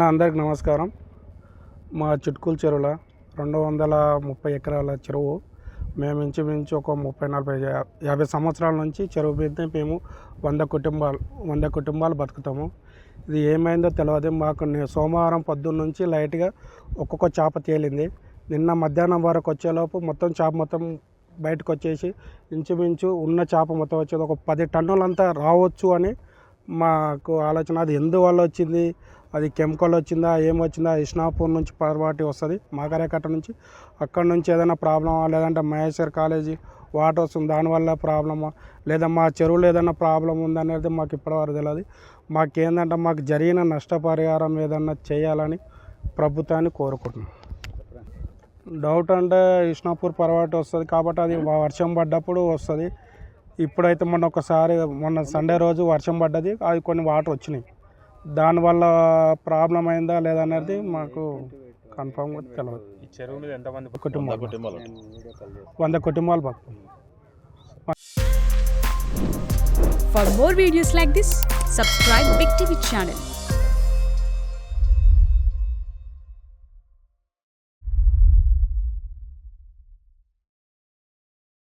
అందరికి నమస్కారం. మా చిట్కూల్ చెరువుల 230 ఎకరాల చెరువు. మేము ఇంచుమించు ఒక 30-40-50 సంవత్సరాల నుంచి చెరువు మీద మేము 100 కుటుంబాలు బతుకుతాము. ఇది ఏమైందో తెలియదు మాకు. సోమవారం పొద్దున్న నుంచి లైట్గా ఒక్కొక్క చేప తేలింది. నిన్న మధ్యాహ్నం వరకు వచ్చేలోపు మొత్తం చేప మొత్తం బయటకు వచ్చేసి ఇంచుమించు ఉన్న చేప మొత్తం వచ్చేది ఒక 10 టన్నులంతా రావచ్చు అని మాకు ఆలోచన. అది ఎందువల్ల వచ్చింది, అది కెమికల్ వచ్చిందా ఏమొచ్చిందా, ఇస్నాపూర్ నుంచి పర్వాటి వస్తుంది మాకరేకట్ట నుంచి, అక్కడ నుంచి ఏదైనా ప్రాబ్లమా లేదంటే మహేశ్వర్ కాలేజీ వాటర్ వస్తుంది దానివల్ల ప్రాబ్లమా లేదా మా చెరువులో ఏదైనా ప్రాబ్లం ఉందనేది మాకు ఇప్పటివరకు తెలియదు. మాకేందంటే మాకు జరిగిన నష్టపరిహారం ఏదన్నా చేయాలని ప్రభుత్వాన్ని కోరుకుంటున్నాం. డౌట్ అంటే ఇస్నాపూర్ పర్వాటి వస్తుంది కాబట్టి అది వర్షం పడ్డప్పుడు వస్తుంది. ఇప్పుడైతే మొన్న సండే రోజు వర్షం పడ్డది, అది కొన్ని వాటర్ వచ్చినాయి. దానివల్ల ప్రాబ్లం అయిందా లేదా అనేది మాకు కన్ఫామ్గా తెలియదు. ఈ చెరువు మీద ఎంతమంది కుటుంబాలు 100 కుటుంబాలు బతుకుతాం. For more videos like this, subscribe Big TV channel.